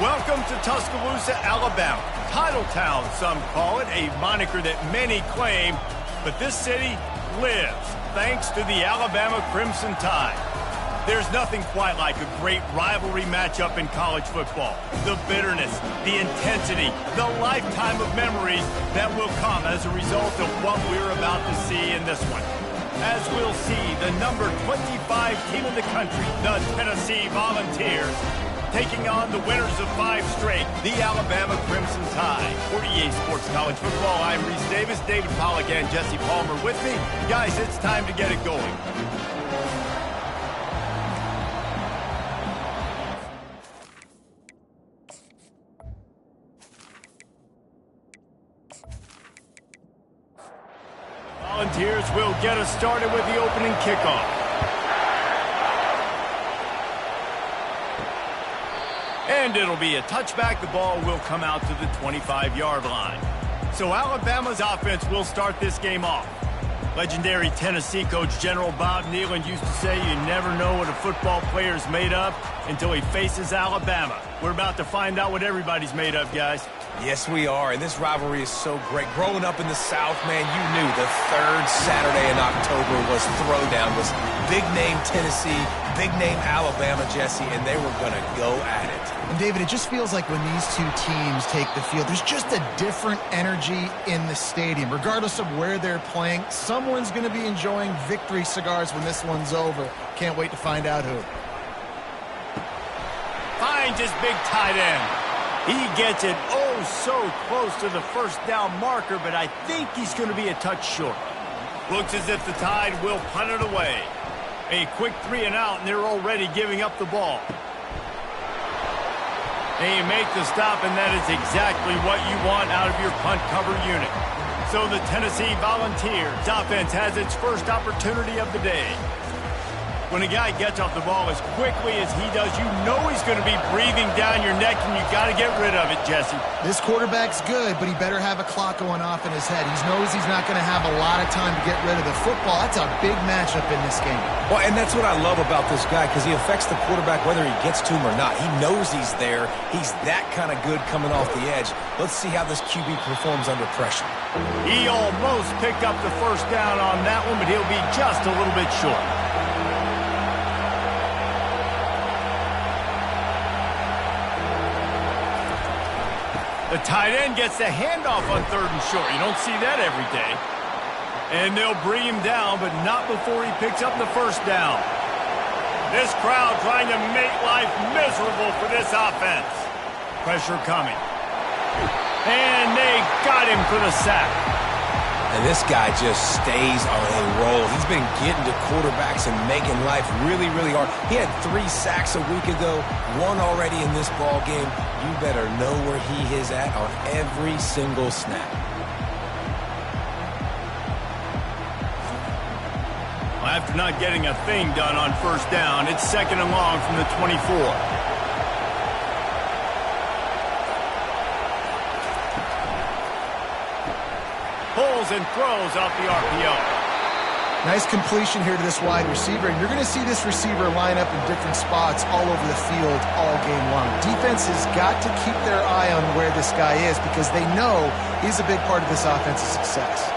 Welcome to Tuscaloosa, Alabama. Title Town, some call it, a moniker that many claim, but this city lives thanks to the Alabama Crimson Tide. There's nothing quite like a great rivalry matchup in college football. The bitterness, the intensity, the lifetime of memories that will come as a result of what we're about to see in this one. As we'll see, the number 25 team in the country, the Tennessee Volunteers, taking on the winners of 5 straight, the Alabama Crimson Tide. For EA Sports College Football, I'm Reese Davis, David Pollack, and Jesse Palmer with me. Guys, it's time to get it going. Volunteers will get us started with the opening kickoff. And it'll be a touchback. The ball will come out to the 25-yard line. So Alabama's offense will start this game off. Legendary Tennessee coach General Bob Neyland used to say you never know what a football player's made of until he faces Alabama. We're about to find out what everybody's made of, guys. Yes, we are, and this rivalry is so great. Growing up in the South, man, you knew the third Saturday in October was throwdown, was big-name Tennessee, big-name Alabama, Jesse, and they were going to go at it. And, David, it just feels like when these two teams take the field, there's just a different energy in the stadium. Regardless of where they're playing, someone's going to be enjoying victory cigars when this one's over. Can't wait to find out who. Finds his big tight end. He gets it oh so close to the first down marker, but I think he's going to be a touch short. Looks as if the Tide will punt it away. A quick 3 and out, and they're already giving up the ball. They make the stop, and that is exactly what you want out of your punt cover unit. So the Tennessee Volunteers offense has its first opportunity of the day. When a guy gets off the ball as quickly as he does, you know he's going to be breathing down your neck, and you got to get rid of it, Jesse. This quarterback's good, but he better have a clock going off in his head. He knows he's not going to have a lot of time to get rid of the football. That's a big matchup in this game. Well, and that's what I love about this guy, because he affects the quarterback whether he gets to him or not. He knows he's there. He's that kind of good coming off the edge. Let's see how this QB performs under pressure. He almost picked up the first down on that one, but he'll be just a little bit short. The tight end gets the handoff on 3rd and short. You don't see that every day. And they'll bring him down, but not before he picks up the first down. This crowd trying to make life miserable for this offense. Pressure coming. And they got him for the sack. And this guy just stays on a roll. He's been getting to quarterbacks and making life really, really hard. He had 3 sacks a week ago, 1 already in this ball game. You better know where he is at on every single snap. Well, after not getting a thing done on first down, it's 2nd and long from the 24. Pulls and throws off the RPO. Nice completion here to this wide receiver, and you're going to see this receiver line up in different spots all over the field all game long. Defense has got to keep their eye on where this guy is because they know he's a big part of this offense's success.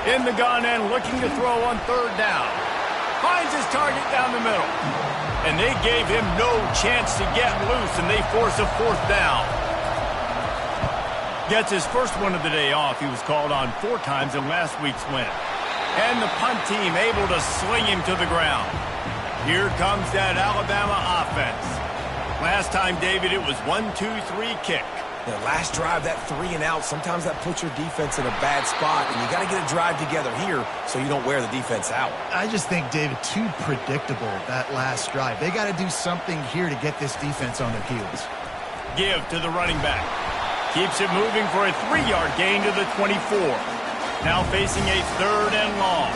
In the gun and looking to throw on 3rd down. Finds his target down the middle. And they gave him no chance to get loose, and they force a 4th down. Gets his first one of the day off. He was called on 4 times in last week's win. And the punt team able to sling him to the ground. Here comes that Alabama offense. Last time, David, it was 1-2-3 kick. The last drive, that 3 and out, sometimes that puts your defense in a bad spot, and you got to get a drive together here so you don't wear the defense out. I just think, David, too predictable, that last drive. They got to do something here to get this defense on their heels. Give to the running back. Keeps it moving for a 3-yard gain to the 24. Now facing a 3rd and long.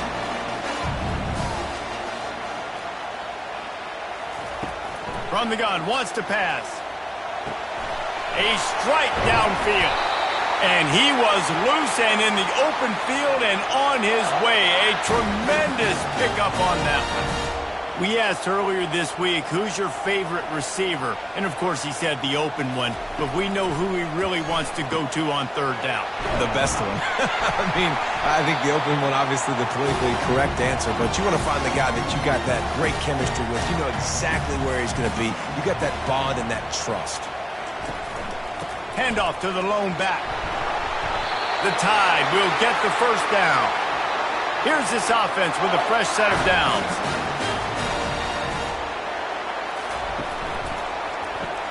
From the gun, wants to pass. A strike downfield. And he was loose and in the open field and on his way. A tremendous pickup on that one. We asked earlier this week, who's your favorite receiver? And, of course, he said the open one. But we know who he really wants to go to on third down. The best one. I mean, I think the open one, obviously the politically correct answer. But you want to find the guy that you got that great chemistry with. You know exactly where he's going to be. You got that bond and that trust. Handoff to the lone back. The Tide will get the first down. Here's this offense with a fresh set of downs.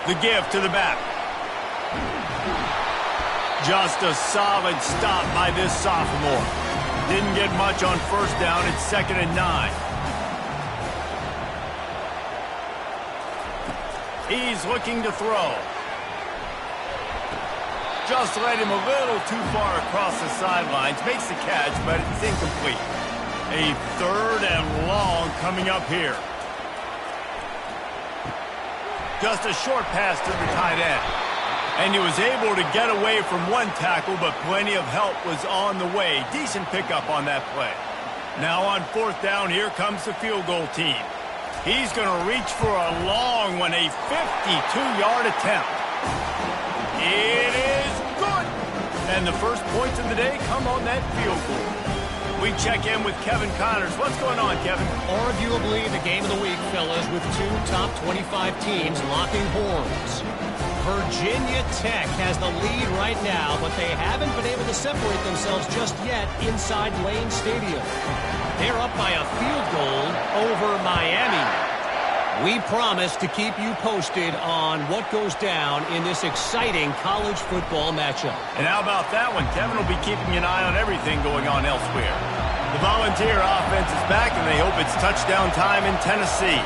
The give to the back. Just a solid stop by this sophomore. Didn't get much on first down. It's 2nd and 9. He's looking to throw. Just led him a little too far across the sidelines. Makes the catch, but it's incomplete. A 3rd and long coming up here. Just a short pass to the tight end. And he was able to get away from one tackle, but plenty of help was on the way. Decent pickup on that play. Now on 4th down, here comes the field goal team. He's going to reach for a long one, a 52-yard attempt. It is good. And the first points of the day come on that field goal. We check in with Kevin Connors. What's going on, Kevin? Arguably the game of the week, fellas, with 2 top 25 teams locking horns. Virginia Tech has the lead right now, but they haven't been able to separate themselves just yet inside Lane Stadium. They're up by a field goal over Miami. We promise to keep you posted on what goes down in this exciting college football matchup. And how about that one? Kevin will be keeping an eye on everything going on elsewhere. The Volunteer offense is back, and they hope it's touchdown time in Tennessee.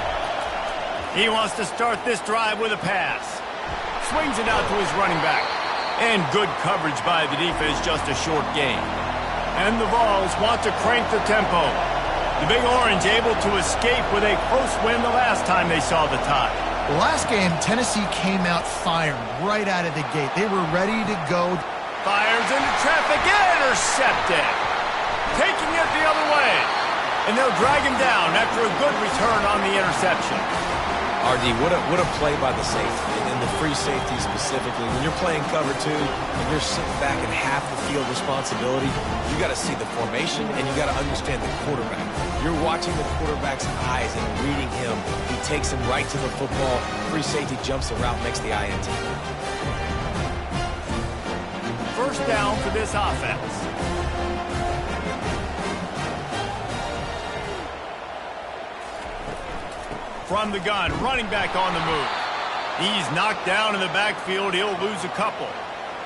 He wants to start this drive with a pass. Swings it out to his running back. And good coverage by the defense, just a short gain. And the Vols want to crank the tempo. The Big Orange able to escape with a close win the last time they saw the Tide. The last game, Tennessee came out firing right out of the gate. They were ready to go. Fires into traffic, intercepted. Taking it the other way. And they'll drag him down after a good return on the interception. RD, what a play by the safety, and the free safety specifically. When you're playing cover 2 and you're sitting back in half the field responsibility, you got to see the formation and you got to understand the quarterback. You're watching the quarterback's eyes and reading him. He takes him right to the football. Free safety jumps the route, makes the INT. First down for this offense. From the gun, running back on the move. He's knocked down in the backfield. He'll lose a couple.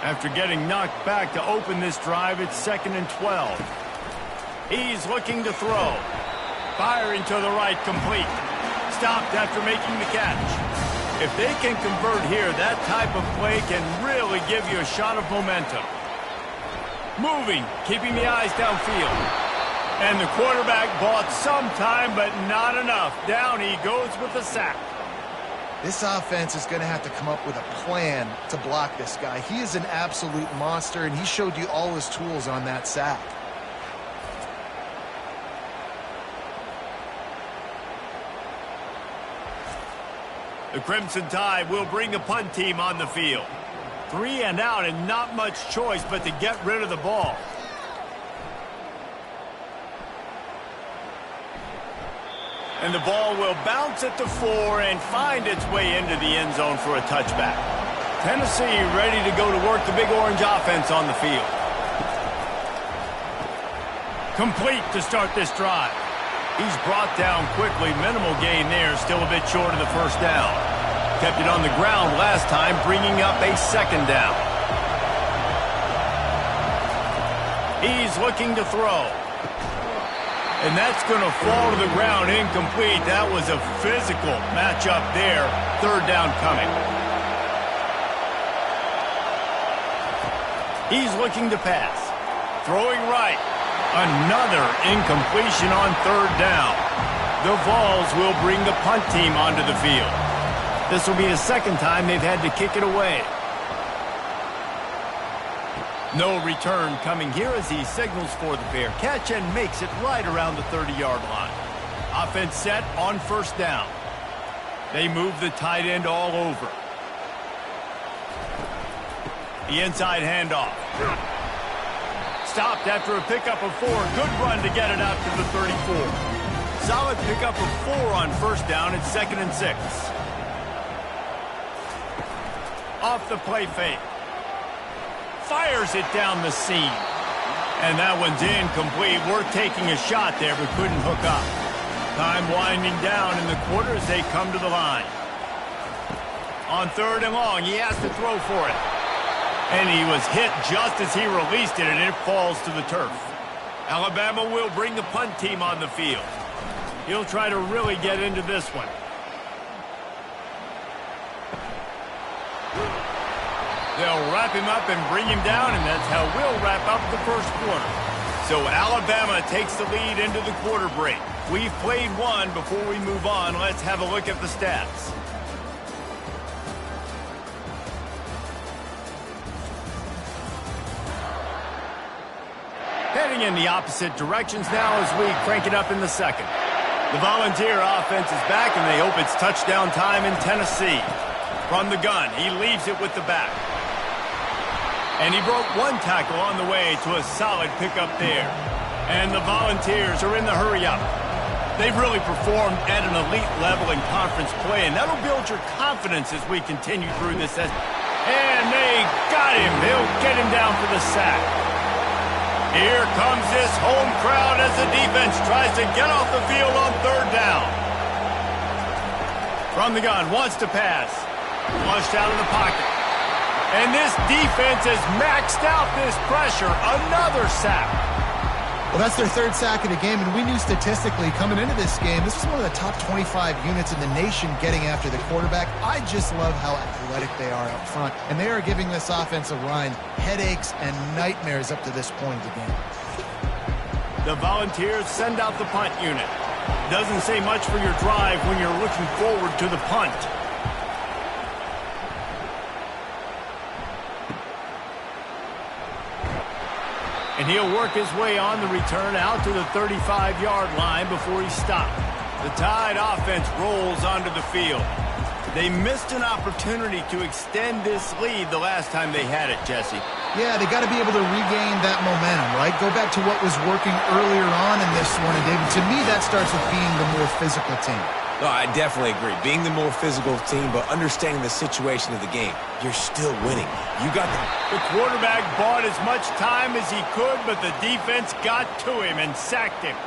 After getting knocked back to open this drive, it's 2nd and 12. He's looking to throw. Firing to the right, complete. Stopped after making the catch. If they can convert here, that type of play can really give you a shot of momentum. Moving, keeping the eyes downfield. And the quarterback bought some time, but not enough. Down he goes with the sack. This offense is going to have to come up with a plan to block this guy. He is an absolute monster, and he showed you all his tools on that sack. The Crimson Tide will bring the punt team on the field. 3 and out, and not much choice but to get rid of the ball. And the ball will bounce at the 4 and find its way into the end zone for a touchback. Tennessee ready to go to work the Big Orange offense on the field. Complete to start this drive. He's brought down quickly. Minimal gain there. Still a bit short of the first down. Kept it on the ground last time, bringing up a 2nd down. He's looking to throw. And that's going to fall to the ground incomplete. That was a physical matchup there. 3rd down coming. He's looking to pass. Throwing right. Another incompletion on 3rd down. The Vols will bring the punt team onto the field. This will be the 2nd time they've had to kick it away. No return coming here as he signals for the fair catch and makes it right around the 30-yard line. Offense set on first down. They move the tight end all over. The inside handoff. Stopped after a pickup of 4. Good run to get it out to the 34. Solid pickup of 4 on first down. It's 2nd and 6. Off the play fake. Fires it down the seam. And that one's incomplete. Worth taking a shot there, but couldn't hook up. Time winding down in the quarter as they come to the line. On 3rd and long, he has to throw for it. And he was hit just as he released it, and it falls to the turf. Alabama will bring the punt team on the field. He'll try to really get into this one. They'll wrap him up and bring him down, and that's how we'll wrap up the first quarter. So Alabama takes the lead into the quarter break. We've played one. Before we move on, let's have a look at the stats. Heading in the opposite directions now as we crank it up in the second. The Volunteer offense is back, and they hope it's touchdown time in Tennessee. From the gun, he leaves it with the back. And he broke one tackle on the way to a solid pickup there. And the Volunteers are in the hurry-up. They've really performed at an elite level in conference play, and that'll build your confidence as we continue through this. And they got him. They'll get him down for the sack. Here comes this home crowd as the defense tries to get off the field on 3rd down. From the gun, wants to pass. Flushed out of the pocket. And this defense has maxed out this pressure. Another sack. Well, that's their 3rd sack of the game, and we knew statistically coming into this game, this was one of the top 25 units in the nation getting after the quarterback. I just love how athletic they are up front, and they are giving this offensive line headaches and nightmares up to this point of the game. The Volunteers send out the punt unit. Doesn't say much for your drive when you're looking forward to the punt. And he'll work his way on the return out to the 35-yard line before he's stopped. The Tide offense rolls onto the field. They missed an opportunity to extend this lead the last time they had it, Jesse. Yeah, they got to be able to regain that momentum, right? Go back to what was working earlier on in this one, and David, to me, that starts with being the more physical team. No, I definitely agree. Being the more physical team, but understanding the situation of the game, you're still winning. You got the quarterback bought as much time as he could, but the defense got to him and sacked him.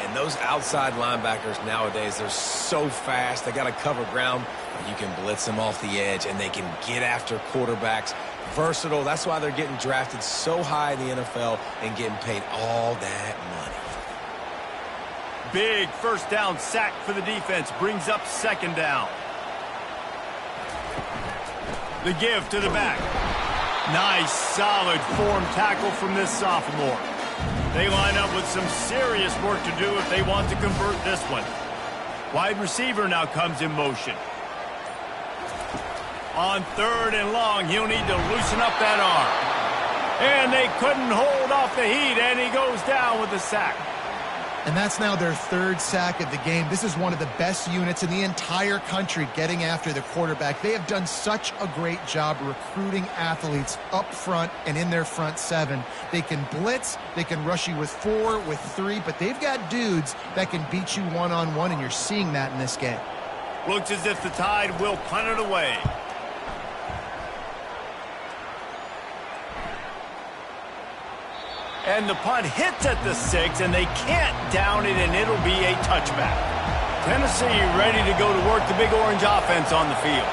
And those outside linebackers nowadays, they're so fast. They got to cover ground. You can blitz them off the edge, and they can get after quarterbacks. Versatile. That's why they're getting drafted so high in the NFL and getting paid all that money. Big first down sack for the defense. Brings up 2nd down. The give to the back. Nice, solid form tackle from this sophomore. They line up with some serious work to do if they want to convert this one. Wide receiver now comes in motion. On 3rd and long, he'll need to loosen up that arm. And they couldn't hold off the heat, and he goes down with the sack. And that's now their 3rd sack of the game. This is one of the best units in the entire country getting after the quarterback. They have done such a great job recruiting athletes up front and in their front 7. They can blitz, they can rush you with 4, with 3, but they've got dudes that can beat you one-on-one, and you're seeing that in this game. Looks as if the Tide will punt it away. And the punt hits at the 6, and they can't down it, and it'll be a touchback. Tennessee ready to go to work the Big Orange offense on the field.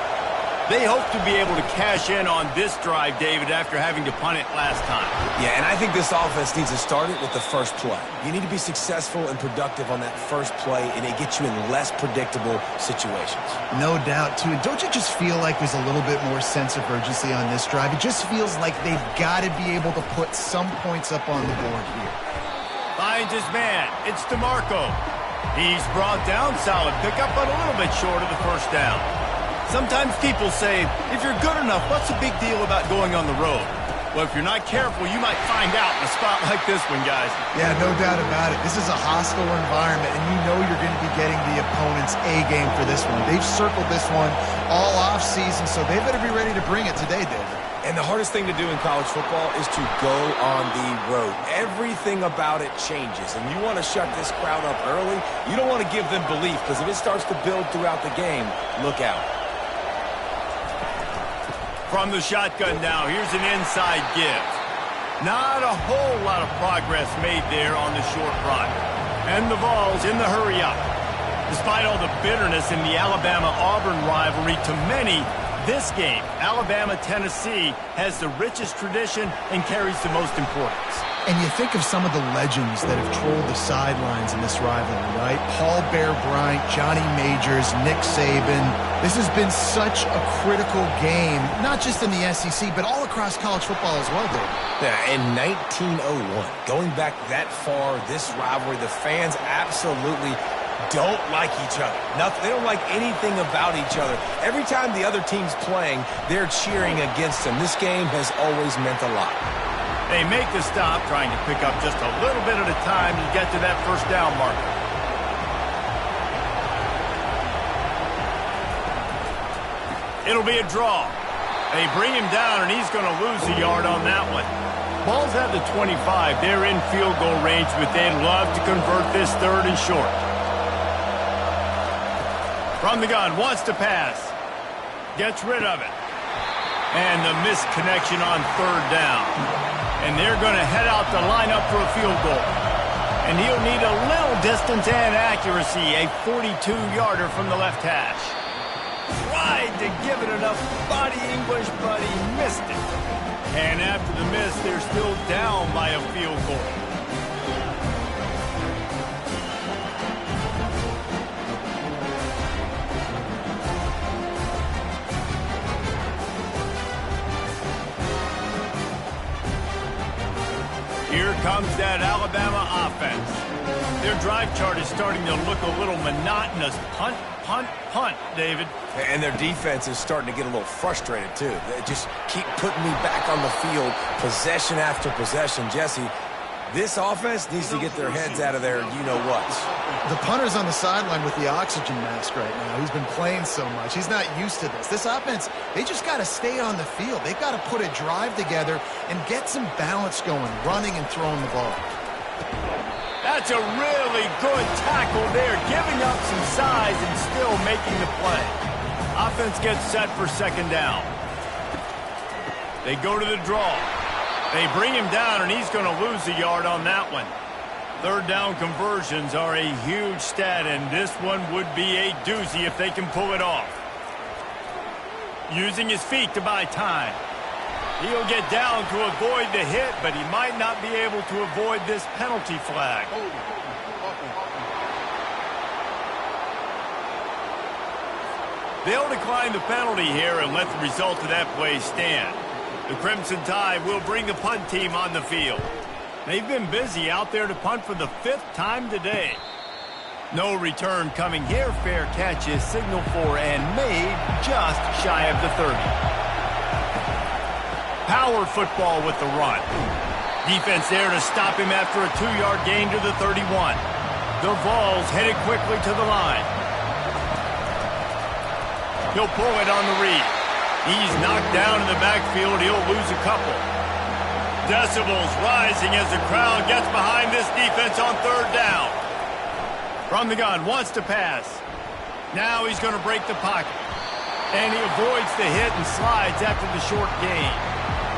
They hope to be able to cash in on this drive, David, after having to punt it last time. Yeah, and I think this offense needs to start it with the first play. You need to be successful and productive on that first play, and it gets you in less predictable situations. No doubt, too. Don't you just feel like there's a little bit more sense of urgency on this drive? It just feels like they've got to be able to put some points up on the board here. Finds his man. It's DeMarco. He's brought down. Solid pickup, but a little bit short of the first down. Sometimes people say, if you're good enough, what's the big deal about going on the road? Well, if you're not careful, you might find out in a spot like this one, guys. Yeah, no doubt about it. This is a hostile environment, and you know you're going to be getting the opponent's A game for this one. They've circled this one all offseason, so they better be ready to bring it today, David. And the hardest thing to do in college football is to go on the road. Everything about it changes, and you want to shut this crowd up early. You don't want to give them belief, because if it starts to build throughout the game, look out. From the shotgun now, here's an inside give. Not a whole lot of progress made there on the short run. And the Vols in the hurry up. Despite all the bitterness in the Alabama-Auburn rivalry, to many, this game, Alabama-Tennessee, has the richest tradition and carries the most importance. And you think of some of the legends that have trolled the sidelines in this rivalry, right? Paul Bear Bryant, Johnny Majors, Nick Saban. This has been such a critical game, not just in the SEC, but all across college football as well, David. Yeah, in 1901, going back that far, this rivalry, the fans absolutely don't like each other. They don't like anything about each other. Every time the other team's playing, they're cheering against them. This game has always meant a lot. They make the stop, trying to pick up just a little bit at a time to get to that first down marker. It'll be a draw. They bring him down, and he's going to lose a yard on that one. Ball's at the 25. They're in field goal range, but they'd love to convert this third and short. From the gun, wants to pass. Gets rid of it. And the missed connection on third down. And they're going to head out to line up for a field goal. And he'll need a little distance and accuracy, a 42-yarder from the left hash. Tried to give it enough body English, but he missed it. And after the miss, they're still down by a field goal. Here comes that Alabama offense. Their drive chart is starting to look a little monotonous. Punt, punt, punt, David. And their defense is starting to get a little frustrated, too. They just keep putting me back on the field, possession after possession. Jesse, this offense needs to get their heads out of there, you-know-what. The punter's on the sideline with the oxygen mask right now. He's been playing so much. He's not used to this. This offense, they just got to stay on the field. They've got to put a drive together and get some balance going, running and throwing the ball. That's a really good tackle there, giving up some size and still making the play. Offense gets set for second down. They go to the draw. They bring him down, and he's going to lose a yard on that one. Third down conversions are a huge stat, and this one would be a doozy if they can pull it off. Using his feet to buy time. He'll get down to avoid the hit, but he might not be able to avoid this penalty flag. They'll decline the penalty here and let the result of that play stand. The Crimson Tide will bring the punt team on the field. They've been busy out there to punt for the 5th time today. No return coming here. Fair catch is signaled for and made just shy of the 30. Power football with the run. Defense there to stop him after a 2-yard gain to the 31. The Vols headed quickly to the line. He'll pull it on the read. He's knocked down in the backfield. He'll lose a couple. Decibels rising as the crowd gets behind this defense on third down. From the gun, wants to pass. Now he's going to break the pocket. And he avoids the hit and slides after the short gain.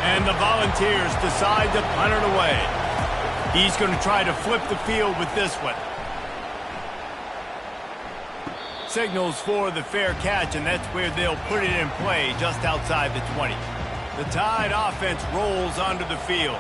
And the Volunteers decide to punt it away. He's going to try to flip the field with this one. Signals for the fair catch, and that's where they'll put it in play just outside the 20. The Tide offense rolls onto the field.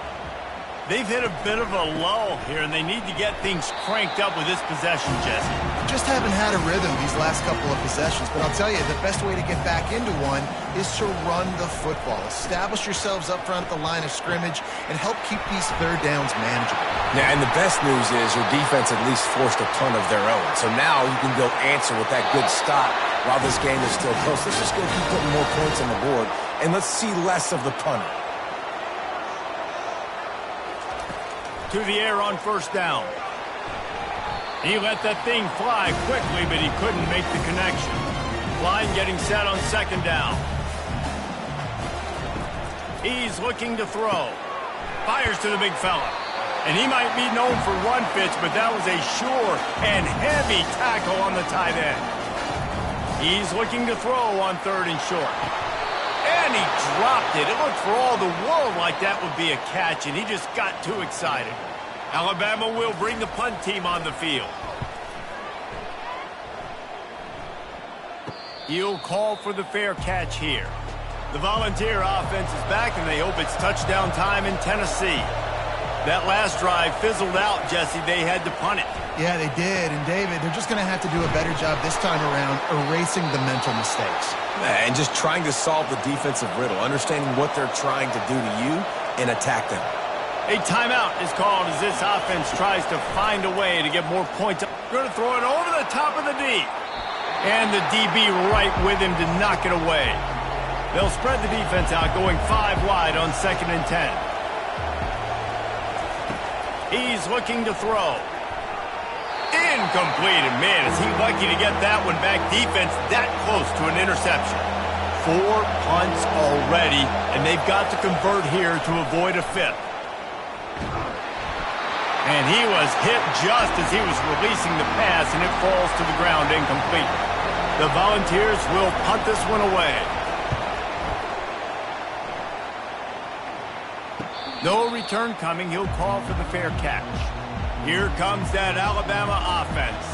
They've hit a bit of a lull here, and they need to get things cranked up with this possession, Jesse. Just haven't had a rhythm these last couple of possessions, but I'll tell you, the best way to get back into one is to run the football. Establish yourselves up front at the line of scrimmage and help keep these third downs manageable. Yeah, and the best news is your defense at least forced a punt of their own. So now you can go answer with that good stop while this game is still close. Let's just go keep putting more points on the board, and let's see less of the punter. to the air on first down. He let that thing fly quickly, but he couldn't make the connection. Line getting set on second down. He's looking to throw. Fires to the big fella. And he might be known for run fits, but that was a sure and heavy tackle on the tight end. He's looking to throw on third and short. And he dropped it. It looked for all the world like that would be a catch, and he just got too excited. Alabama will bring the punt team on the field. He'll call for the fair catch here. The Volunteer offense is back, and they hope it's touchdown time in Tennessee. That last drive fizzled out, Jesse. They had to punt it. Yeah, they did. And, David, they're just going to have to do a better job this time around erasing the mental mistakes. And just trying to solve the defensive riddle, understanding what they're trying to do to you and attack them. A timeout is called as this offense tries to find a way to get more points. Going to throw it over the top of the D. And the DB right with him to knock it away. They'll spread the defense out, going 5 wide on 2nd and 10. He's looking to throw. Incomplete. And, man, is he lucky to get that one back. Defense that close to an interception. 4 punts already, and they've got to convert here to avoid a 5th. And he was hit just as he was releasing the pass, and it falls to the ground incomplete. The Volunteers will punt this one away. No return coming. He'll call for the fair catch. Here comes that Alabama offense.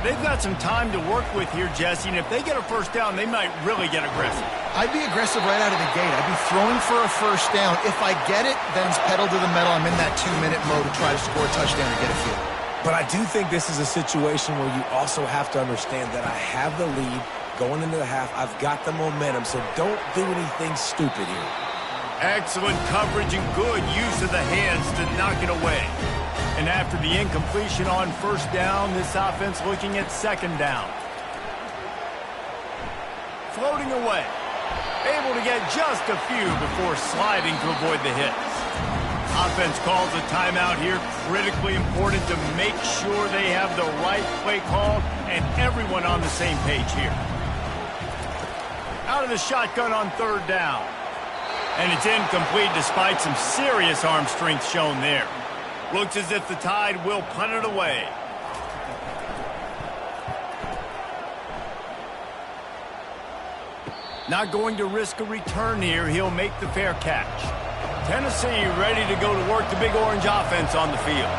They've got some time to work with here, Jesse, and if they get a first down, they might really get aggressive. I'd be aggressive right out of the gate. I'd be throwing for a first down. If I get it, then it's pedal to the metal. I'm in that 2-minute mode to try to score a touchdown and get a field. But I do think this is a situation where you also have to understand that I have the lead going into the half. I've got the momentum, so don't do anything stupid here. Excellent coverage and good use of the hands to knock it away. And after the incompletion on first down, this offense looking at second down. Floating away. Able to get just a few before sliding to avoid the hits. Offense calls a timeout here. Critically important to make sure they have the right play called and everyone on the same page here. Out of the shotgun on third down. And it's incomplete despite some serious arm strength shown there. Looks as if the Tide will punt it away. Not going to risk a return here. He'll make the fair catch. Tennessee ready to go to work the Big Orange offense on the field.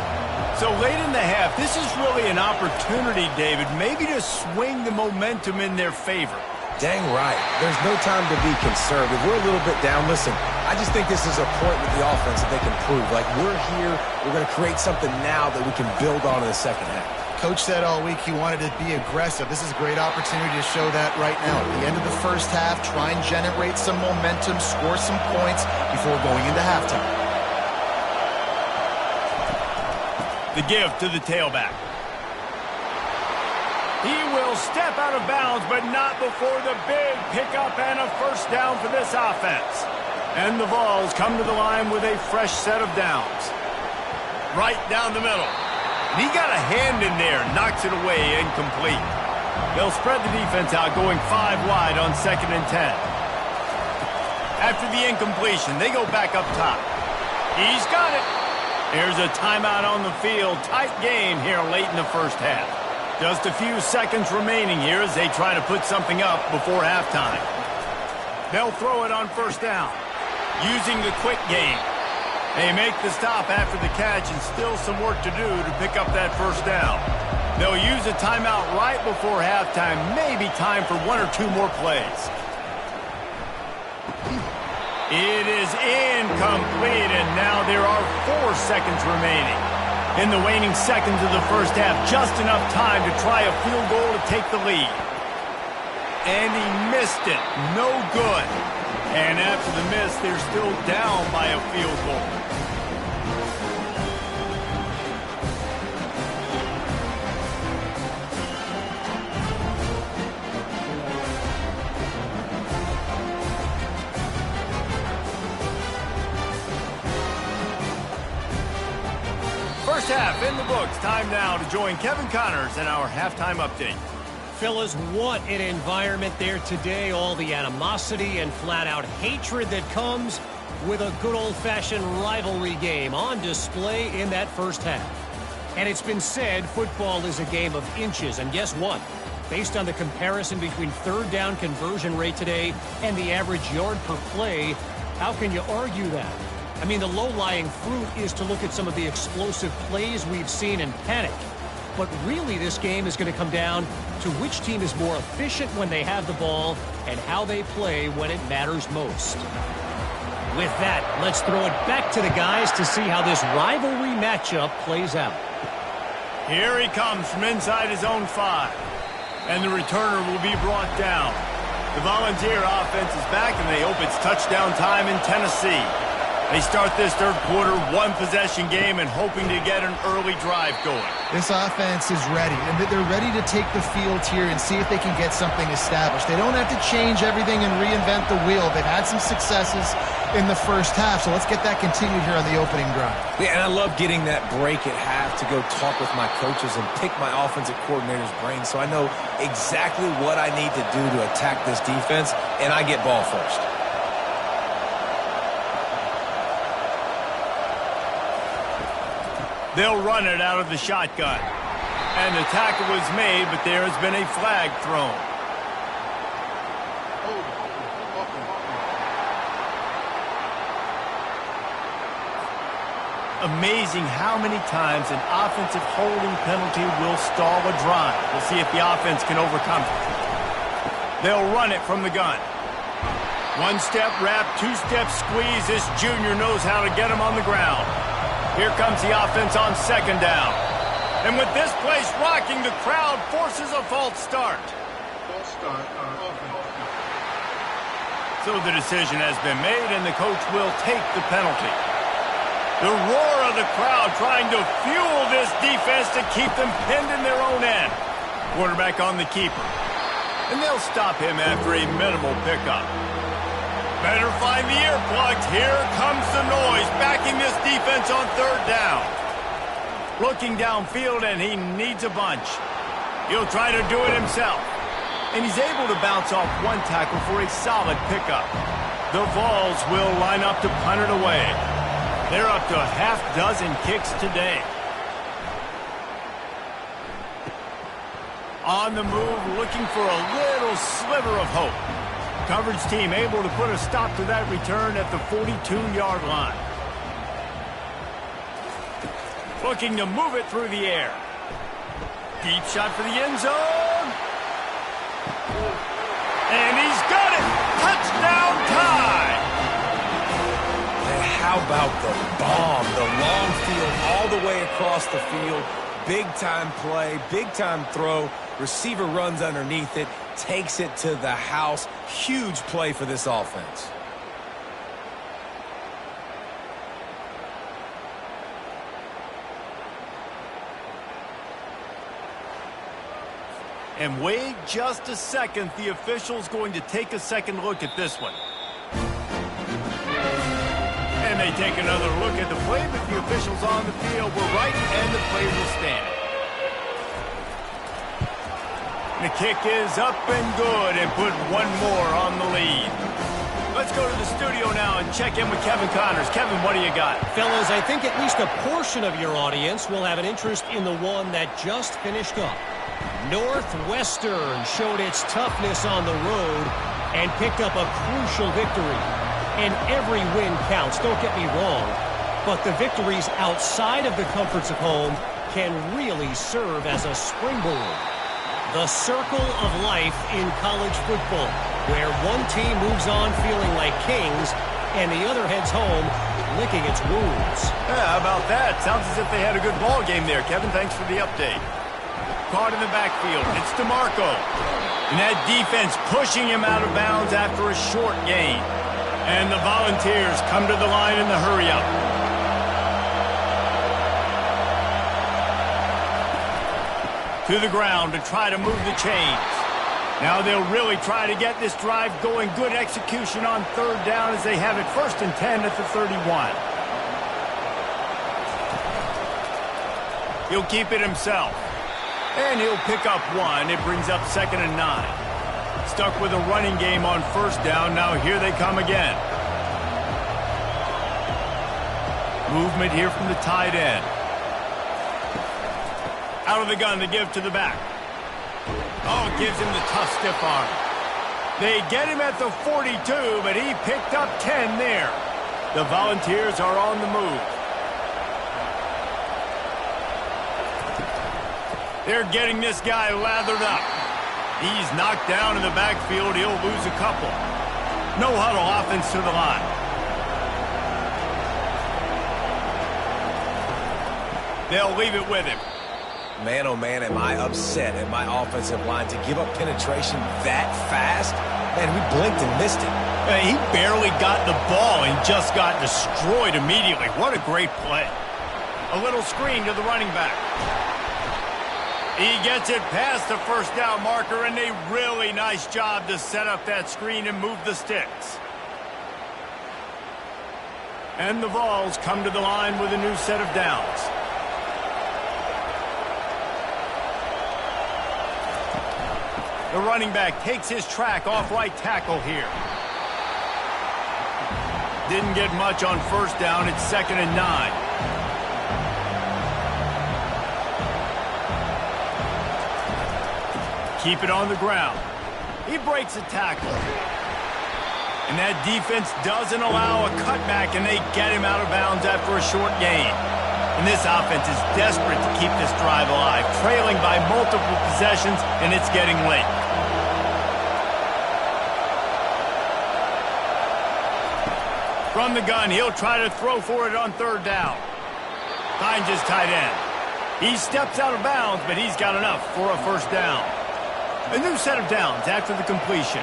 So late in the half, this is really an opportunity, David, maybe to swing the momentum in their favor. Dang right. There's no time to be conservative. We're a little bit down. Listen, I just think this is a point with the offense that they can prove. Like, we're here. We're going to create something now that we can build on in the second half. Coach said all week he wanted to be aggressive. This is a great opportunity to show that right now. At the end of the first half, try and generate some momentum, score some points before going into halftime. The give to the tailback. He will step out of bounds, but not before the big pickup and a first down for this offense. And the Vols come to the line with a fresh set of downs. Right down the middle. And he got a hand in there, knocks it away, incomplete. They'll spread the defense out, going 5 wide on 2nd and 10. After the incompletion, they go back up top. He's got it. There's a timeout on the field. Tight game here late in the first half. Just a few seconds remaining here as they try to put something up before halftime. They'll throw it on first down, using the quick game. They make the stop after the catch and still some work to do to pick up that first down. They'll use a timeout right before halftime, maybe time for 1 or 2 more plays. It is incomplete, and now there are 4 seconds remaining. In the waning seconds of the first half, just enough time to try a field goal to take the lead. And he missed it. No good. And after the miss, they're still down by a field goal. First half in the books. Time now to join Kevin Connors in our halftime update. Fellas, what an environment there today. All the animosity and flat-out hatred that comes with a good old-fashioned rivalry game on display in that first half. And it's been said football is a game of inches. And guess what? Based on the comparison between third down conversion rate today and the average yard per play, how can you argue that? I mean, the low-lying fruit is to look at some of the explosive plays we've seen and panic. But really, this game is going to come down to which team is more efficient when they have the ball and how they play when it matters most. With that, let's throw it back to the guys to see how this rivalry matchup plays out. Here he comes from inside his own 5. And the returner will be brought down. The Volunteer offense is back, and they hope it's touchdown time in Tennessee. They start this third quarter one-possession game and hoping to get an early drive going. This offense is ready, and they're ready to take the field here and see if they can get something established. They don't have to change everything and reinvent the wheel. They've had some successes in the first half, so let's get that continued here on the opening drive. Yeah, and I love getting that break at half to go talk with my coaches and pick my offensive coordinator's brain so I know exactly what I need to do to attack this defense, and I get ball first. They'll run it out of the shotgun. And the tackle was made, but there has been a flag thrown. Amazing how many times an offensive holding penalty will stall a drive. We'll see if the offense can overcome it. They'll run it from the gun. One-step wrap, two-step squeeze. This junior knows how to get him on the ground. Here comes the offense on second down. And with this place rocking, the crowd forces a false start. So the decision has been made, and the coach will take the penalty. The roar of the crowd trying to fuel this defense to keep them pinned in their own end. Quarterback on the keeper. And they'll stop him after a minimal pickup. Better find the earplugs. Here comes the noise, backing this defense on third down. Looking downfield, and he needs a bunch. He'll try to do it himself. And he's able to bounce off one tackle for a solid pickup. The Vols will line up to punt it away. They're up to a half dozen kicks today. On the move, looking for a little sliver of hope. Coverage team able to put a stop to that return at the 42-yard line. Looking to move it through the air. Deep shot for the end zone. And he's got it. Touchdown tie. And how about the bomb? The long field all the way across the field. Big-time play, big-time throw. Receiver runs underneath it, takes it to the house. Huge play for this offense. And wait just a second. The official's going to take a second look at this one. And they take another look at the play, but the officials on the field were right, and the play will stand. The kick is up and good, and put one more on the lead. Let's go to the studio now and check in with Kevin Connors. Kevin, what do you got? Fellas, I think at least a portion of your audience will have an interest in the one that just finished up. Northwestern showed its toughness on the road and picked up a crucial victory. And every win counts, don't get me wrong, but the victories outside of the comforts of home can really serve as a springboard. The circle of life in college football, where one team moves on feeling like kings and the other heads home licking its wounds. Yeah, how about that? Sounds as if they had a good ball game there. Kevin, thanks for the update. Caught in the backfield. It's DeMarco. And that defense pushing him out of bounds after a short gain. And the Volunteers come to the line in the hurry-up. To the ground to try to move the chains. Now they'll really try to get this drive going. Good execution on third down as they have it 1st and 10 at the 31. He'll keep it himself. And he'll pick up one. It brings up 2nd and 9. Stuck with a running game on 1st down. Now here they come again. Movement here from the tight end. Out of the gun to give to the back. Oh, gives him the tough stiff arm. They get him at the 42, but he picked up 10 there. The Volunteers are on the move. They're getting this guy lathered up. He's knocked down in the backfield. He'll lose a couple. No huddle offense to the line. They'll leave it with him. Man, oh man, am I upset at my offensive line to give up penetration that fast? Man, we blinked and missed it. He barely got the ball and just got destroyed immediately. What a great play. A little screen to the running back. He gets it past the 1st down marker, and a really nice job to set up that screen and move the sticks. And the Vols come to the line with a new set of downs. The running back takes his track off right tackle here. Didn't get much on 1st down. It's 2nd and 9. Keep it on the ground. He breaks a tackle. And that defense doesn't allow a cutback, and they get him out of bounds after a short gain. And this offense is desperate to keep this drive alive, trailing by multiple possessions, and it's getting late. From the gun, he'll try to throw for it on 3rd down. Finds his tight end. He steps out of bounds, but he's got enough for a 1st down. A new set of downs after the completion.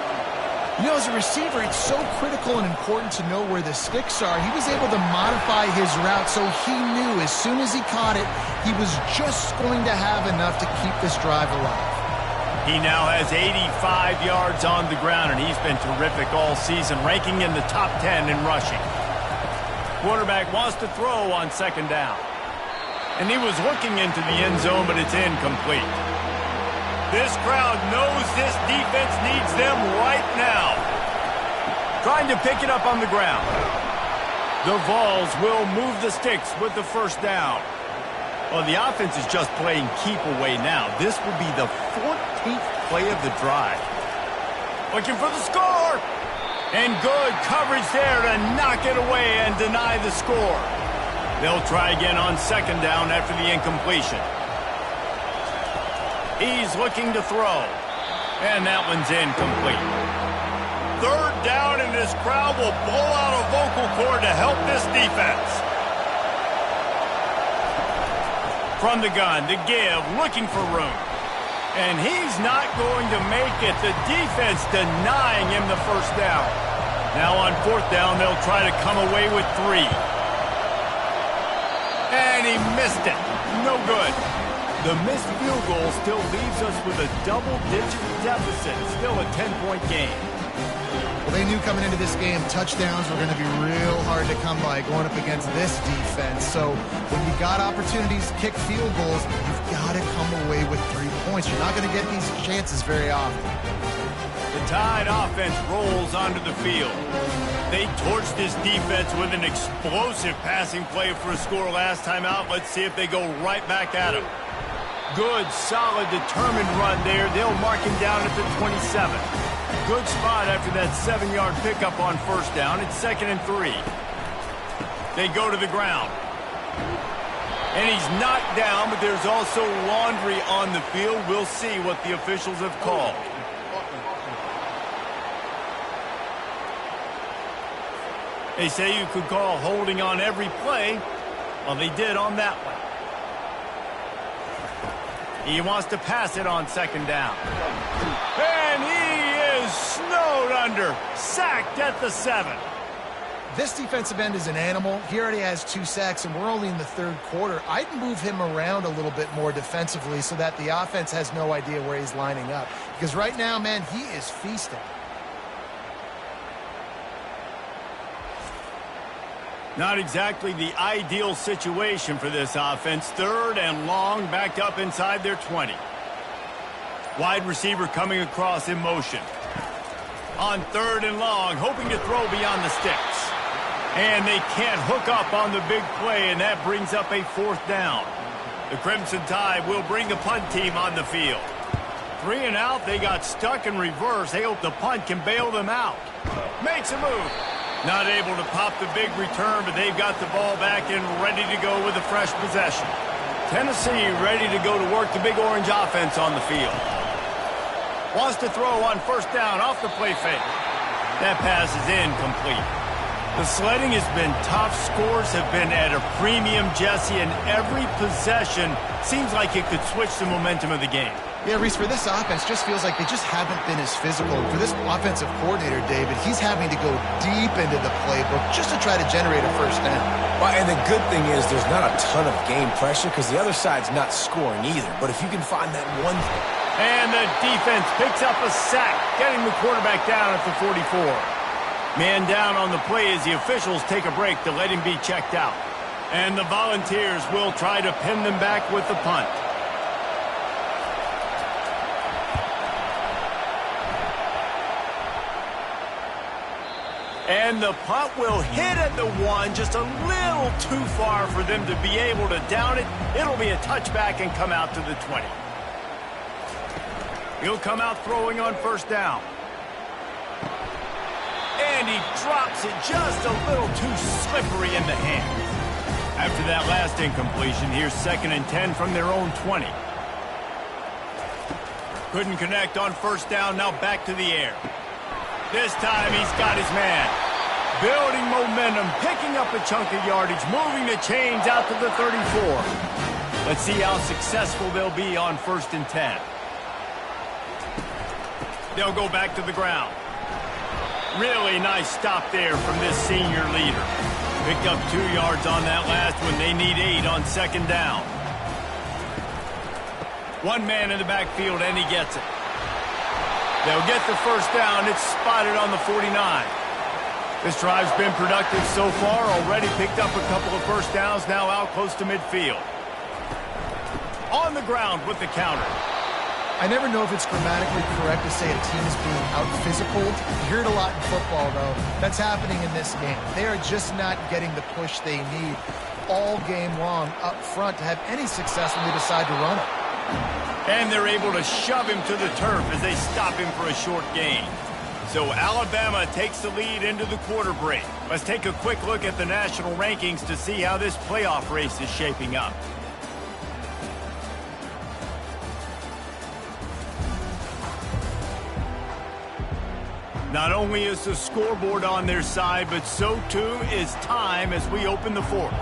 You know, as a receiver, it's so critical and important to know where the sticks are. He was able to modify his route, so he knew as soon as he caught it, he was just going to have enough to keep this drive alive. He now has 85 yards on the ground, and he's been terrific all season, ranking in the top 10 in rushing. Quarterback wants to throw on 2nd down. And he was looking into the end zone, but it's incomplete. This crowd knows this defense needs them right now. Trying to pick it up on the ground. The Vols will move the sticks with the 1st down. Well, the offense is just playing keep away now. This will be the 14th play of the drive. Looking for the score. And good coverage there to knock it away and deny the score. They'll try again on 2nd down after the incompletion. He's looking to throw. And that one's incomplete. 3rd down, and this crowd will blow out a vocal cord to help this defense. From the gun, to give, looking for room. And he's not going to make it. The defense denying him the 1st down. Now on 4th down, they'll try to come away with 3. And he missed it. No good. The missed field goal still leaves us with a double-digit deficit. Still a 10-point game. Well, they knew coming into this game touchdowns were going to be real hard to come by going up against this defense. So when you got opportunities to kick field goals, you've got to come away with 3 points. You're not going to get these chances very often. The Tide offense rolls onto the field. They torched this defense with an explosive passing play for a score last time out. Let's see if they go right back at him. Good, solid, determined run there. They'll mark him down at the 27. Good spot after that 7-yard pickup on 1st down. It's 2nd and 3. They go to the ground. And he's knocked down, but there's also laundry on the field. We'll see what the officials have called. They say you could call holding on every play. Well, they did on that one. He wants to pass it on 2nd down. And he is snowed under. Sacked at the 7. This defensive end is an animal. He already has 2 sacks, and we're only in the 3rd quarter. I'd move him around a little bit more defensively so that the offense has no idea where he's lining up. Because right now, man, he is feasting. Not exactly the ideal situation for this offense. 3rd and long, backed up inside their 20. Wide receiver coming across in motion. On 3rd and long, hoping to throw beyond the sticks. And they can't hook up on the big play, and that brings up a 4th down. The Crimson Tide will bring the punt team on the field. 3 and out, they got stuck in reverse. They hope the punt can bail them out. Makes a move. Not able to pop the big return, but they've got the ball back and ready to go with a fresh possession. Tennessee ready to go to work the Big Orange offense on the field. Wants to throw on 1st down off the play fake. That pass is incomplete. The sledding has been tough. Scores have been at a premium, Jesse, and every possession seems like it could switch the momentum of the game. Yeah, Reese, for this offense, just feels like they just haven't been as physical. For this offensive coordinator, David, he's having to go deep into the playbook just to try to generate a 1st down. Well, and the good thing is there's not a ton of game pressure because the other side's not scoring either. But if you can find that one thing. And the defense picks up a sack, getting the quarterback down at the 44. Man down on the play as the officials take a break to let him be checked out. And the Volunteers will try to pin them back with the punt. And the punt will hit at the 1, just a little too far for them to be able to down it. It'll be a touchback and come out to the 20. He'll come out throwing on 1st down. And he drops it just a little too slippery in the hands. After that last incompletion, here's 2nd and 10 from their own 20. Couldn't connect on 1st down, now back to the air. This time he's got his man. Building momentum, picking up a chunk of yardage, moving the chains out to the 34. Let's see how successful they'll be on 1st and 10. They'll go back to the ground. Really nice stop there from this senior leader. Picked up 2 yards on that last one. They need 8 on 2nd down. 1 man in the backfield, and he gets it. They'll get the 1st down. It's spotted on the 49. This drive's been productive so far. Already picked up a couple of 1st downs. Now out close to midfield. On the ground with the counter. I never know if it's grammatically correct to say a team is being out-physical. You hear it a lot in football, though. That's happening in this game. They are just not getting the push they need all game long up front to have any success when they decide to run it. And they're able to shove him to the turf as they stop him for a short gain. So Alabama takes the lead into the quarter break. Let's take a quick look at the national rankings to see how this playoff race is shaping up. Not only is the scoreboard on their side, but so too is time as we open the 4th.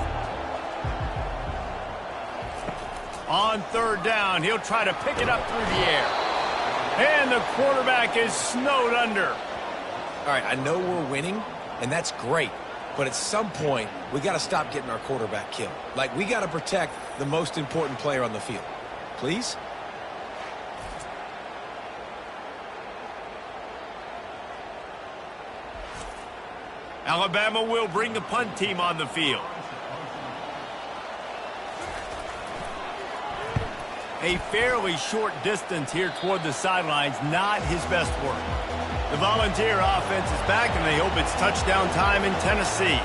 On 3rd down, he'll try to pick it up through the air. And the quarterback is snowed under. All right, I know we're winning, and that's great. But at some point, we got to stop getting our quarterback killed. Like, we got to protect the most important player on the field. Please? Alabama will bring the punt team on the field. A fairly short distance here toward the sidelines, not his best work. The Volunteer offense is back, and they hope it's touchdown time in Tennessee.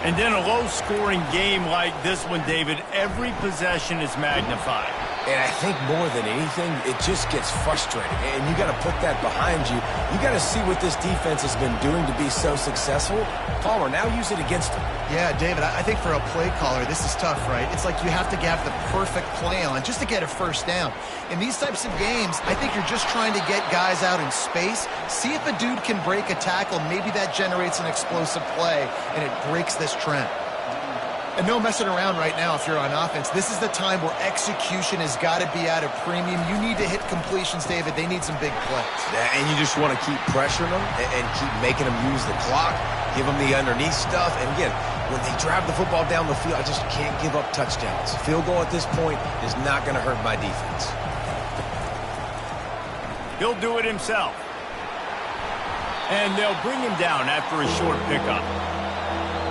And in a low-scoring game like this one, David, every possession is magnified. And I think more than anything, it just gets frustrating. And you got to put that behind you. You got to see what this defense has been doing to be so successful. Palmer, now use it against them. Yeah, David, I think for a play caller, this is tough, right? It's like you have to have the perfect play on just to get a 1st down. In these types of games, I think you're just trying to get guys out in space, see if a dude can break a tackle. Maybe that generates an explosive play, and it breaks this trend. And no messing around right now if you're on offense. This is the time where execution has got to be at a premium. You need to hit completions, David. They need some big plays. Yeah, and you just want to keep pressuring them and keep making them use the clock, give them the underneath stuff. And again, when they drive the football down the field, I just can't give up touchdowns. Field goal at this point is not going to hurt my defense. He'll do it himself. And they'll bring him down after a short pickup.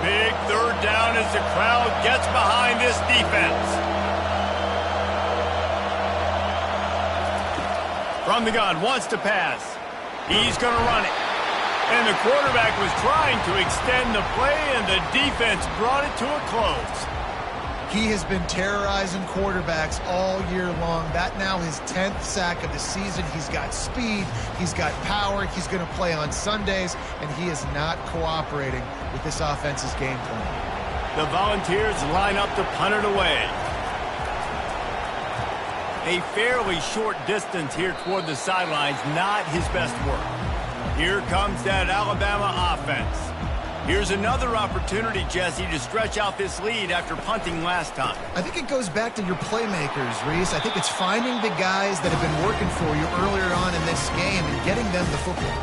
Big third down as the crowd gets behind this defense. From the gun, wants to pass. He's going to run it. And the quarterback was trying to extend the play, and the defense brought it to a close. He has been terrorizing quarterbacks all year long. That now his 10th sack of the season. He's got speed. He's got power. He's going to play on Sundays, and he is not cooperating with this offense's game plan. The Volunteers line up to punt it away. A fairly short distance here toward the sidelines, not his best work. Here comes that Alabama offense. Here's another opportunity, Jesse, to stretch out this lead after punting last time. I think it goes back to your playmakers, Reese. I think it's finding the guys that have been working for you earlier on in this game and getting them the football.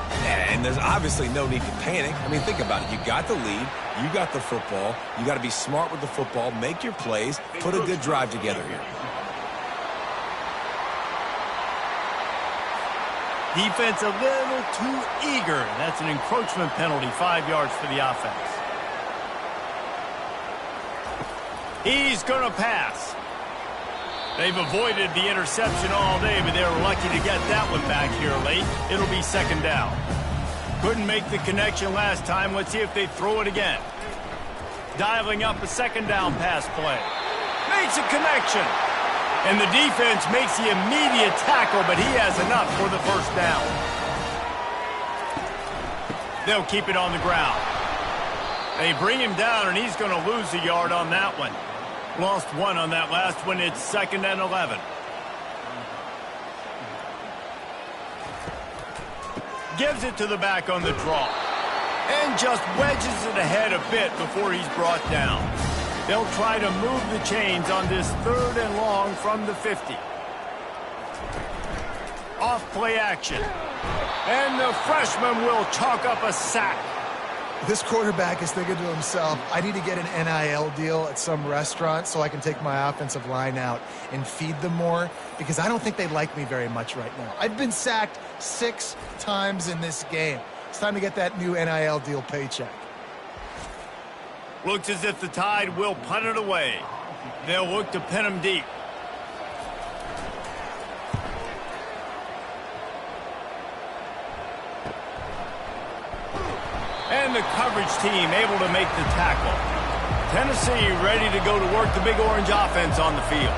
And there's obviously no need to panic. I mean, think about it. You got the lead. You got the football. You got to be smart with the football, make your plays, put a good drive together here. Defense a little too eager. That's an encroachment penalty, 5 yards for the offense. He's going to pass. They've avoided the interception all day, but they were lucky to get that one back here late. It'll be second down. Couldn't make the connection last time. Let's see if they throw it again. Dialing up a second down pass play. Makes a connection. And the defense makes the immediate tackle, but he has enough for the first down. They'll keep it on the ground. They bring him down, and he's going to lose a yard on that one. Lost one on that last one. It's 2nd and 11. Gives it to the back on the draw. And just wedges it ahead a bit before he's brought down. They'll try to move the chains on this 3rd and long from the 50. Off play action. And the freshman will chalk up a sack. This quarterback is thinking to himself, I need to get an NIL deal at some restaurant so I can take my offensive line out and feed them more, because I don't think they like me very much right now. I've been sacked 6 times in this game. It's time to get that new NIL deal paycheck. Looks as if the Tide will punt it away. They'll look to pin him deep. And the coverage team able to make the tackle. Tennessee ready to go to work the Big Orange offense on the field.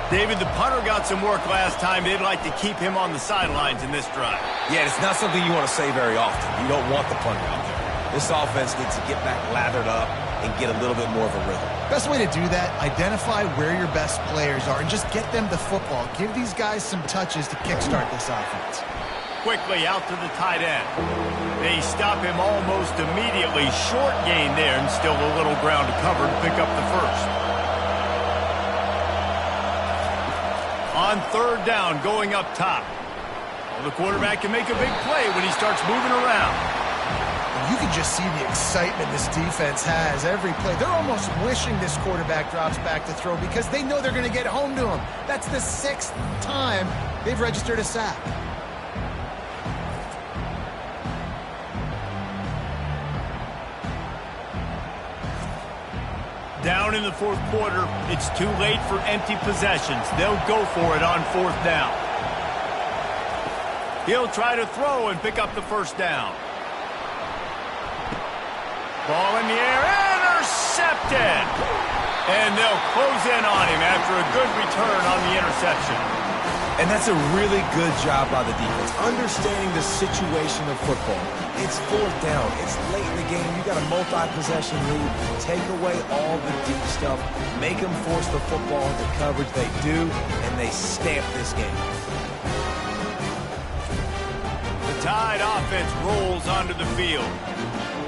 David, the punter got some work last time. They'd like to keep him on the sidelines in this drive. Yeah, it's not something you want to say very often. You don't want the punter out there. This offense needs to get back lathered up and get a little bit more of a rhythm. Best way to do that, identify where your best players are and just get them the football. Give these guys some touches to kickstart this offense. Quickly out to the tight end. They stop him almost immediately. Short gain there, and still a little ground to cover to pick up the first. On 3rd down, going up top. Well, the quarterback can make a big play when he starts moving around. You can just see the excitement this defense has every play. They're almost wishing this quarterback drops back to throw because they know they're going to get home to him. That's the 6th time they've registered a sack. Down in the 4th quarter, it's too late for empty possessions. They'll go for it on 4th down. He'll try to throw and pick up the first down. Ball in the air, intercepted! And they'll close in on him after a good return on the interception. And that's a really good job by the defense, understanding the situation of football. It's 4th down. It's late in the game. You got a multi-possession lead. Take away all the deep stuff. Make them force the football into coverage. They do, and they stamp this game. The Tide offense rolls onto the field.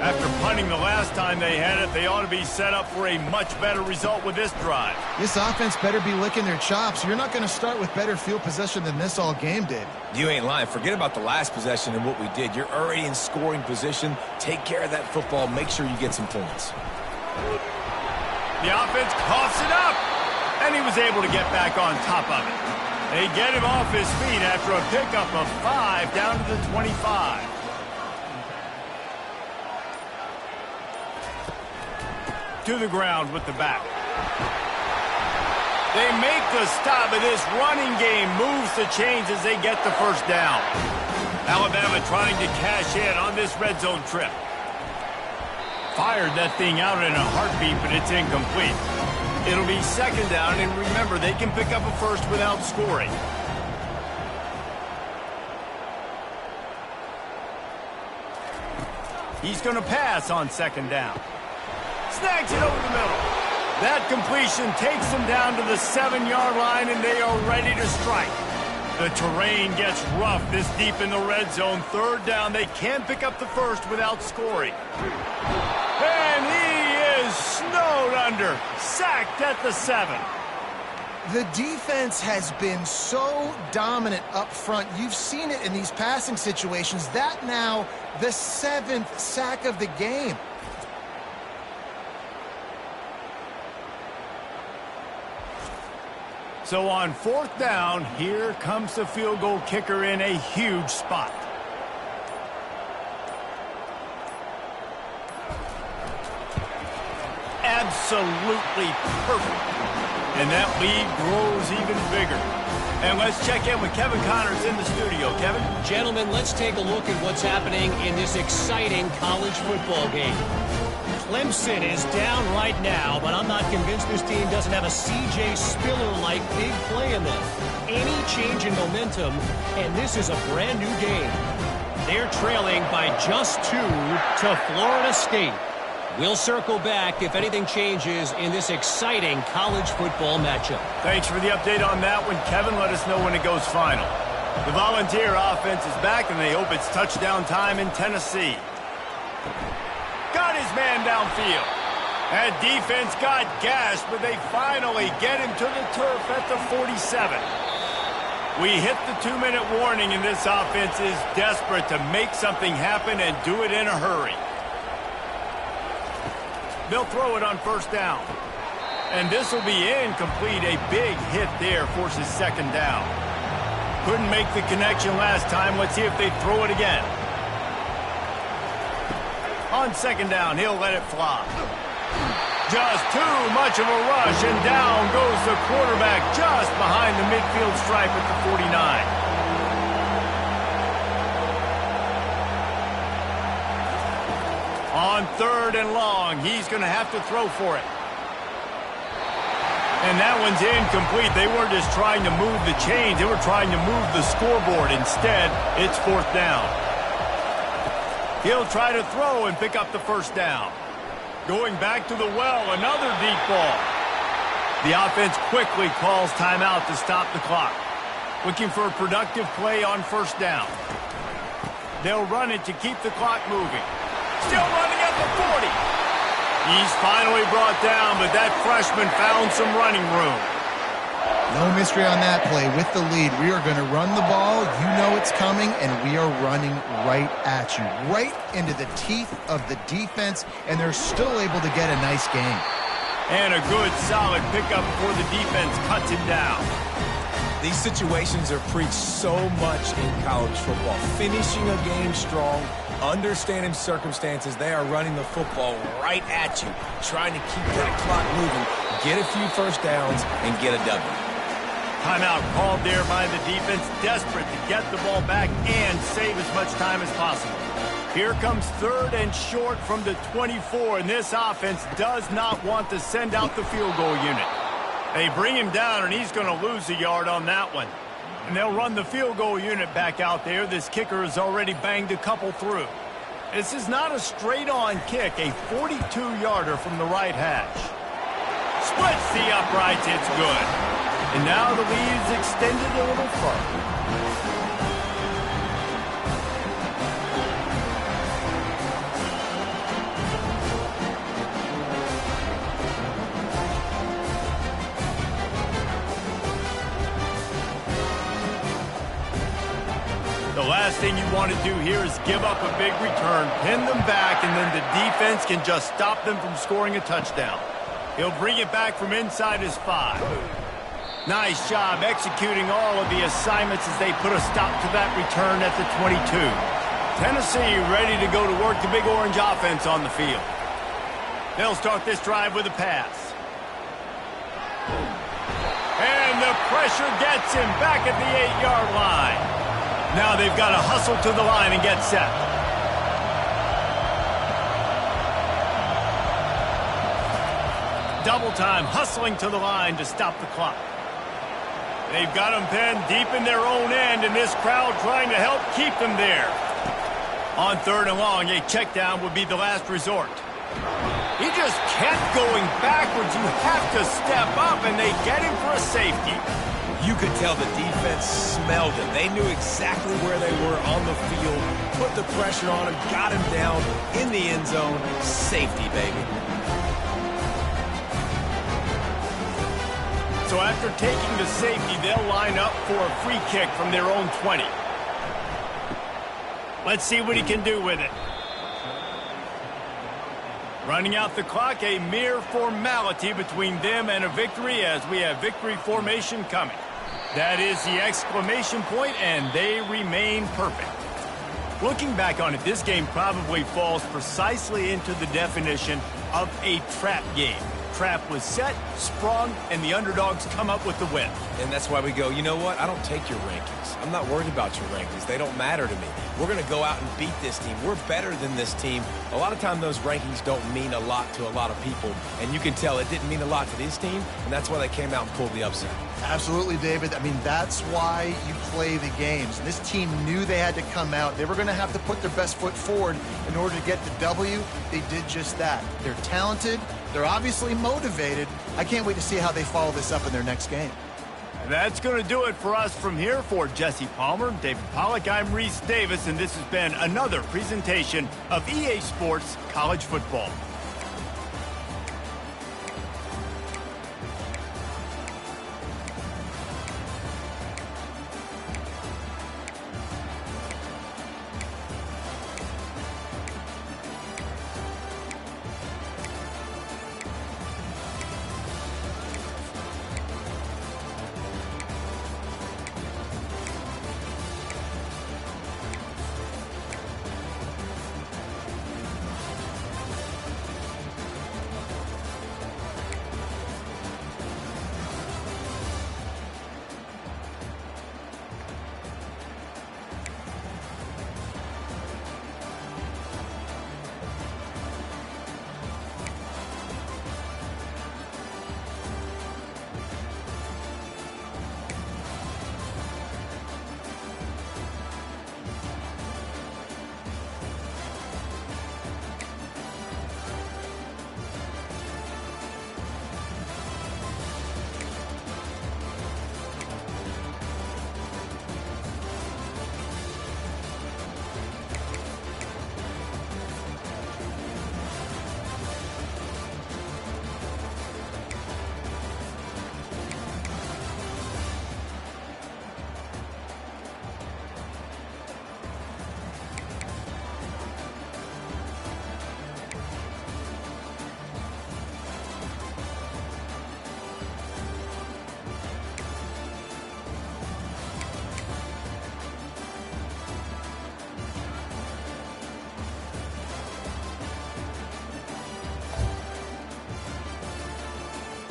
After punting the last time they had it, they ought to be set up for a much better result with this drive. This offense better be licking their chops. You're not going to start with better field possession than this all game did. You ain't lying. Forget about the last possession and what we did. You're already in scoring position. Take care of that football. Make sure you get some points. The offense coughs it up, and he was able to get back on top of it. They get him off his feet after a pickup of 5 down to the 25. to the ground with the back. They make the stop, and this running game moves the chains as they get the first down. Alabama trying to cash in on this red zone trip. Fired that thing out in a heartbeat, but it's incomplete. It'll be second down, and remember, they can pick up a first without scoring. He's going to pass on second down. Snags it over the middle. That completion takes them down to the 7-yard line, and they are ready to strike. The terrain gets rough this deep in the red zone. Third down, they can't pick up the first without scoring. And he is snowed under. Sacked at the 7. The defense has been so dominant up front. You've seen it in these passing situations. That now the 7th sack of the game. So on fourth down, here comes the field goal kicker in a huge spot. Absolutely perfect. And that lead grows even bigger. And let's check in with Kevin Connors in the studio. Kevin? Gentlemen, let's take a look at what's happening in this exciting college football game. Clemson is down right now, but I'm not convinced this team doesn't have a C.J. Spiller-like big play in them. Any change in momentum, and this is a brand new game. They're trailing by just 2 to Florida State. We'll circle back if anything changes in this exciting college football matchup. Thanks for the update on that one, Kevin. Let us know when it goes final. The Volunteer offense is back, and they hope it's touchdown time in Tennessee. Got his man downfield. That defense got gashed, but they finally get him to the turf at the 47. We hit the 2-minute warning, and this offense is desperate to make something happen and do it in a hurry. They'll throw it on first down. And this will be incomplete. A big hit there forces second down. Couldn't make the connection last time. Let's see if they throw it again. On second down, he'll let it fly. Just too much of a rush, and down goes the quarterback just behind the midfield stripe at the 49. On third and long, he's going to have to throw for it. And that one's incomplete. They weren't just trying to move the chains. They were trying to move the scoreboard. Instead, it's fourth down. He'll try to throw and pick up the first down. Going back to the well, another deep ball. The offense quickly calls timeout to stop the clock. Looking for a productive play on first down. They'll run it to keep the clock moving. Still running at the 40. He's finally brought down, but that freshman found some running room. No mystery on that play. With the lead, we are going to run the ball. You know it's coming, and we are running right at you. Right into the teeth of the defense, and they're still able to get a nice game. And a good, solid pickup before the defense cuts him down. These situations are preached so much in college football. Finishing a game strong, understanding circumstances. They are running the football right at you, trying to keep that clock moving, get a few first downs, and get a W. Timeout called there by the defense, desperate to get the ball back and save as much time as possible. Here comes third and short from the 24, and this offense does not want to send out the field goal unit. They bring him down, and he's going to lose a yard on that one. And they'll run the field goal unit back out there. This kicker has already banged a couple through. This is not a straight-on kick, a 42-yarder from the right hash. Splits the uprights, it's good. And now the lead is extended a little further. The last thing you want to do here is give up a big return, pin them back, and then the defense can just stop them from scoring a touchdown. He'll bring it back from inside his 5. Nice job executing all of the assignments as they put a stop to that return at the 22. Tennessee ready to go to work the Big Orange offense on the field. They'll start this drive with a pass. And the pressure gets him back at the 8-yard line. Now they've got to hustle to the line and get set. Double time, hustling to the line to stop the clock. They've got them pinned deep in their own end, and this crowd trying to help keep them there. On 3rd and long, a check down would be the last resort. He just kept going backwards. You have to step up, and they get him for a safety. You could tell the defense smelled it. They knew exactly where they were on the field, put the pressure on him, got him down in the end zone. Safety, baby. So after taking the safety, they'll line up for a free kick from their own 20. Let's see what he can do with it. Running out the clock, a mere formality between them and a victory as we have victory formation coming. That is the exclamation point, and they remain perfect. Looking back on it, this game probably falls precisely into the definition of a trap game. Trap was set, sprung, and the underdogs come up with the win. And that's why we go, you know what? I don't take your rankings. I'm not worried about your rankings. They don't matter to me. We're going to go out and beat this team. We're better than this team. A lot of time those rankings don't mean a lot to a lot of people, and you can tell it didn't mean a lot to this team, and that's why they came out and pulled the upset. Absolutely, David. I mean, that's why you play the games. And this team knew they had to come out. They were going to have to put their best foot forward in order to get the W. They did just that. They're talented. They're obviously motivated. I can't wait to see how they follow this up in their next game. That's going to do it for us from here. For Jesse Palmer, David Pollack, I'm Reese Davis, and this has been another presentation of EA Sports College Football.